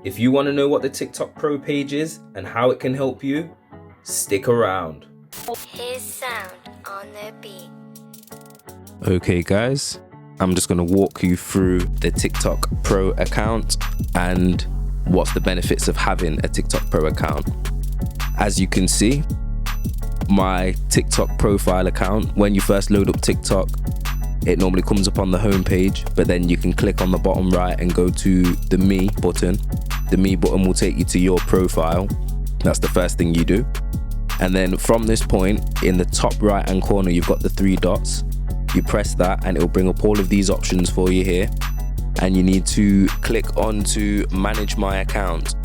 If you want to know what the TikTok Pro page is and how it can help you, stick around. His sound on the beat. Okay guys, I'm just going to walk you through the TikTok Pro account and what's the benefits of having a TikTok Pro account. As you can see, my TikTok profile account, when you first load up TikTok, it normally comes up on the home page, but then you can click on the bottom right and go to the Me button. The Me button will take you to your profile. That's the first thing you do. And then from this point, in the top right hand corner, you've got the three dots. You press that and it will bring up all of these options for you here. And you need to click onto Manage My Account.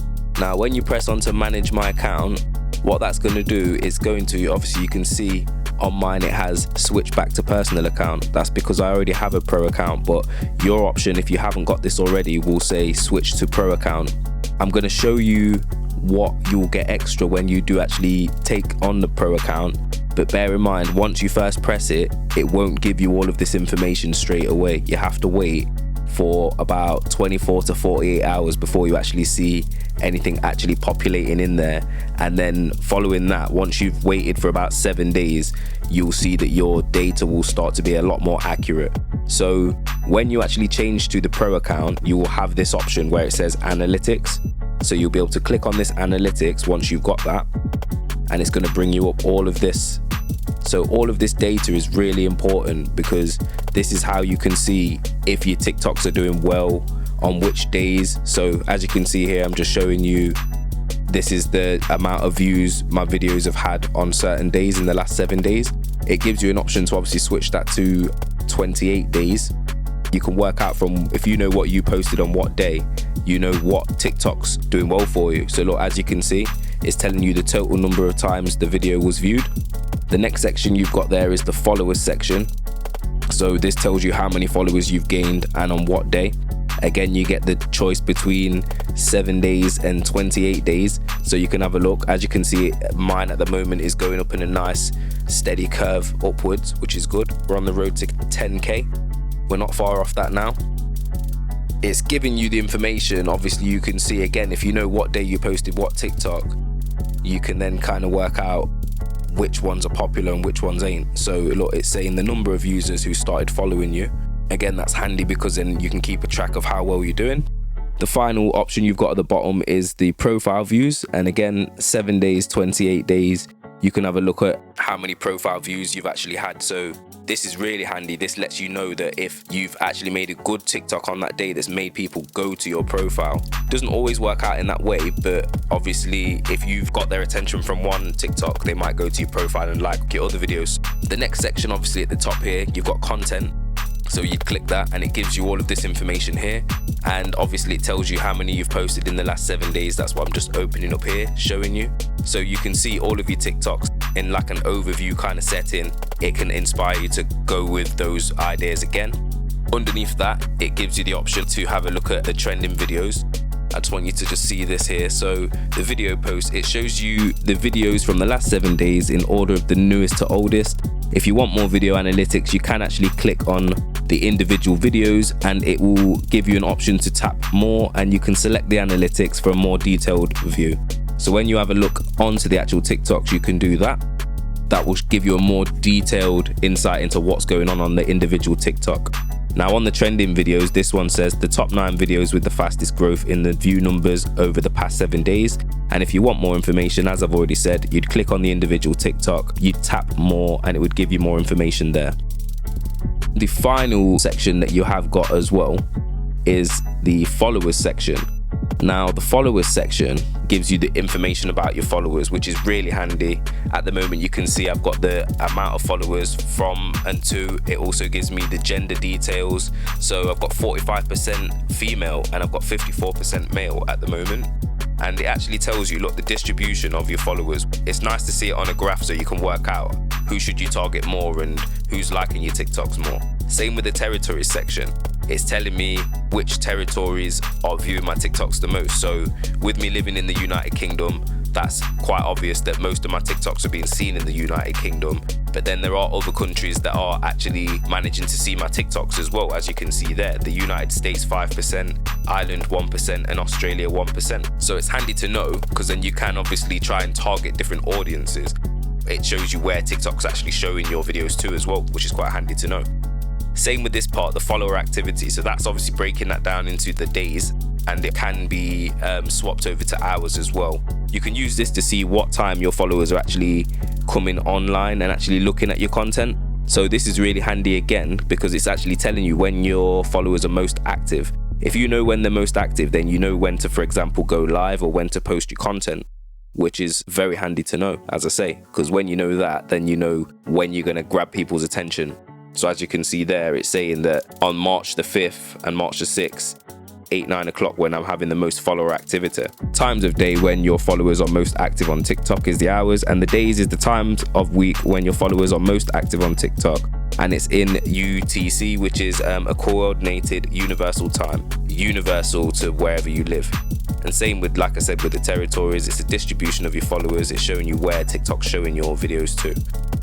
Now, when you press onto Manage My Account, what that's going to do is going to, obviously you can see on mine it has switched back to personal account. That's because I already have a pro account, but your option, if you haven't got this already, will say switch to pro account. I'm going to show you what you'll get extra when you do actually take on the pro account, but bear in mind, once you first press it, it won't give you all of this information straight away. You have to wait for about 24 to 48 hours before you actually see anything actually populating in there. And then following that, once you've waited for about 7 days, you'll see that your data will start to be a lot more accurate. So when you actually change to the pro account, you will have this option where it says analytics. So you'll be able to click on this analytics once you've got that, and it's going to bring you up all of this. So all of this data is really important because this is how you can see if your TikToks are doing well on which days. So as you can see here, I'm just showing you, this is the amount of views my videos have had on certain days in the last 7 days. It gives you an option to obviously switch that to 28 days. You can work out from, if you know what you posted on what day, you know what TikTok's doing well for you. So look, as you can see, it's telling you the total number of times the video was viewed. The next section you've got there is the followers section. So this tells you how many followers you've gained and on what day. Again, you get the choice between 7 days and 28 days. So you can have a look. As you can see, mine at the moment is going up in a nice steady curve upwards, which is good. We're on the road to 10K. We're not far off that now. It's giving you the information. Obviously, you can see, again, if you know what day you posted what TikTok, you can then kind of work out which ones are popular and which ones ain't. So look, it's saying the number of users who started following you. Again, that's handy because then you can keep a track of how well you're doing. The final option you've got at the bottom is the profile views. And again, 7 days, 28 days, you can have a look at how many profile views you've actually had. So this is really handy. This lets you know that if you've actually made a good TikTok on that day that's made people go to your profile. Doesn't always work out in that way, but obviously if you've got their attention from one TikTok, they might go to your profile and like your other videos. The next section, obviously at the top here, you've got content. So you'd click that and it gives you all of this information here. And obviously it tells you how many you've posted in the last 7 days. That's what I'm just opening up here, showing you. So you can see all of your TikToks in like an overview kind of setting. It can inspire you to go with those ideas again. Underneath that, it gives you the option to have a look at the trending videos. I just want you to just see this here. So the video post, it shows you the videos from the last 7 days in order of the newest to oldest. If you want more video analytics, you can actually click on the individual videos and it will give you an option to tap more, and you can select the analytics for a more detailed view. So when you have a look onto the actual TikToks, you can do that. That will give you a more detailed insight into what's going on the individual TikTok. Now on the trending videos, this one says the top 9 videos with the fastest growth in the view numbers over the past 7 days. And if you want more information, as I've already said, you'd click on the individual TikTok, you'd tap more and it would give you more information there. The final section that you have got as well is the followers section. Now the followers section gives you the information about your followers, which is really handy. At the moment you can see I've got the amount of followers from and to. It also gives me the gender details. So I've got 45% female and I've got 54% male at the moment. And it actually tells you, look, the distribution of your followers. It's nice to see it on a graph so you can work out who should you target more and who's liking your TikToks more. Same with the territories section. It's telling me which territories are viewing my TikToks the most. So with me living in the United Kingdom, that's quite obvious that most of my TikToks are being seen in the United Kingdom. But then there are other countries that are actually managing to see my TikToks as well, as you can see there. The United States 5%, Ireland 1%, and Australia 1%. So it's handy to know, because then you can obviously try and target different audiences. It shows you where TikTok's actually showing your videos too as well, which is quite handy to know. Same with this part, the follower activity. So that's obviously breaking that down into the days, and it can be swapped over to hours as well. You can use this to see what time your followers are actually coming online and actually looking at your content. So this is really handy again, because it's actually telling you when your followers are most active. If you know when they're most active, then you know when to, for example, go live or when to post your content, which is very handy to know, as I say, because when you know that, then you know when you're going to grab people's attention. So as you can see there, it's saying that on March the 5th and March the 6th, 8-9 o'clock, when I'm having the most follower activity. Times of day when your followers are most active on TikTok is the hours, and the days is the times of week when your followers are most active on TikTok. And it's in UTC, which is a coordinated universal time, universal to wherever you live. And same with, like I said, with the territories, it's a distribution of your followers. It's showing you where TikTok's showing your videos to.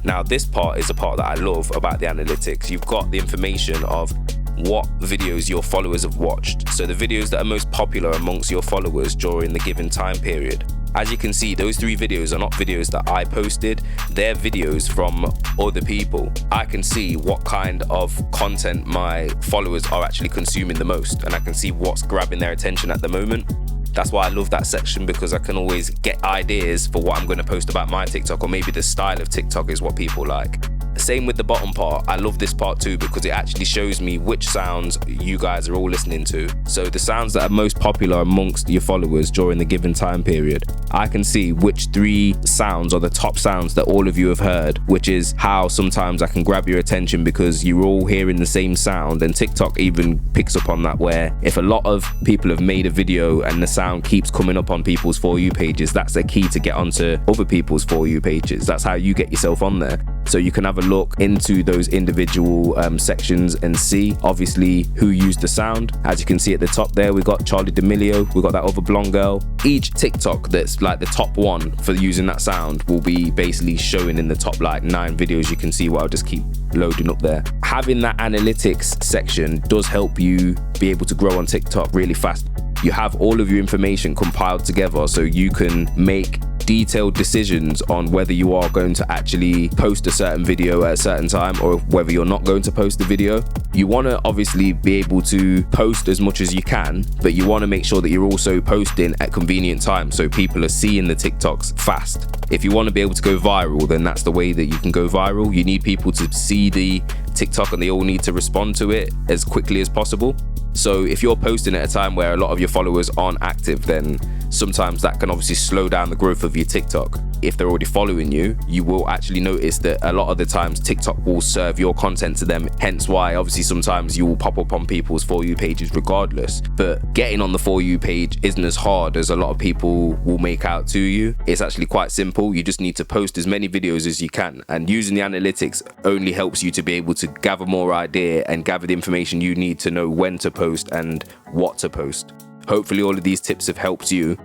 Now, this part is a part that I love about the analytics. You've got the information of what videos your followers have watched. So the videos that are most popular amongst your followers during the given time period. As you can see, those 3 videos are not videos that I posted. They're videos from other people. I can see what kind of content my followers are actually consuming the most, and I can see what's grabbing their attention at the moment. That's why I love that section, because I can always get ideas for what I'm going to post about my TikTok, or maybe the style of TikTok is what people like. Same with the bottom part. I love this part too, because it actually shows me which sounds you guys are all listening to. So the sounds that are most popular amongst your followers during the given time period, I can see which 3 sounds are the top sounds that all of you have heard, which is how sometimes I can grab your attention because you're all hearing the same sound. And TikTok even picks up on that, where if a lot of people have made a video and the sound keeps coming up on people's For You pages, that's a key to get onto other people's For You pages. That's how you get yourself on there. So you can have a look into those individual sections and see obviously who used the sound. As you can see at the top there, we got Charlie D'Amelio, we got that other blonde girl. Each TikTok that's like the top one for using that sound will be basically showing in the top like 9 videos. You can see what I'll just keep loading up there. Having that analytics section does help you be able to grow on TikTok really fast. You have all of your information compiled together, so you can make detailed decisions on whether you are going to actually post a certain video at a certain time or whether you're not going to post the video. You want to obviously be able to post as much as you can, but you want to make sure that you're also posting at convenient times so people are seeing the TikToks fast. If you want to be able to go viral, then that's the way that you can go viral. You need people to see the TikTok and they all need to respond to it as quickly as possible. So if you're posting at a time where a lot of your followers aren't active, then sometimes that can obviously slow down the growth of your TikTok. If they're already following you, you will actually notice that a lot of the times TikTok will serve your content to them. Hence why obviously sometimes you will pop up on people's For You pages regardless. But getting on the For You page isn't as hard as a lot of people will make out to you. It's actually quite simple. You just need to post as many videos as you can. And using the analytics only helps you to be able to gather more idea and gather the information you need to know when to post and what to post. Hopefully all of these tips have helped you.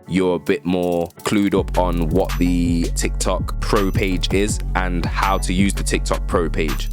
You're a bit more clued up on what the TikTok Pro page is and how to use the TikTok Pro page.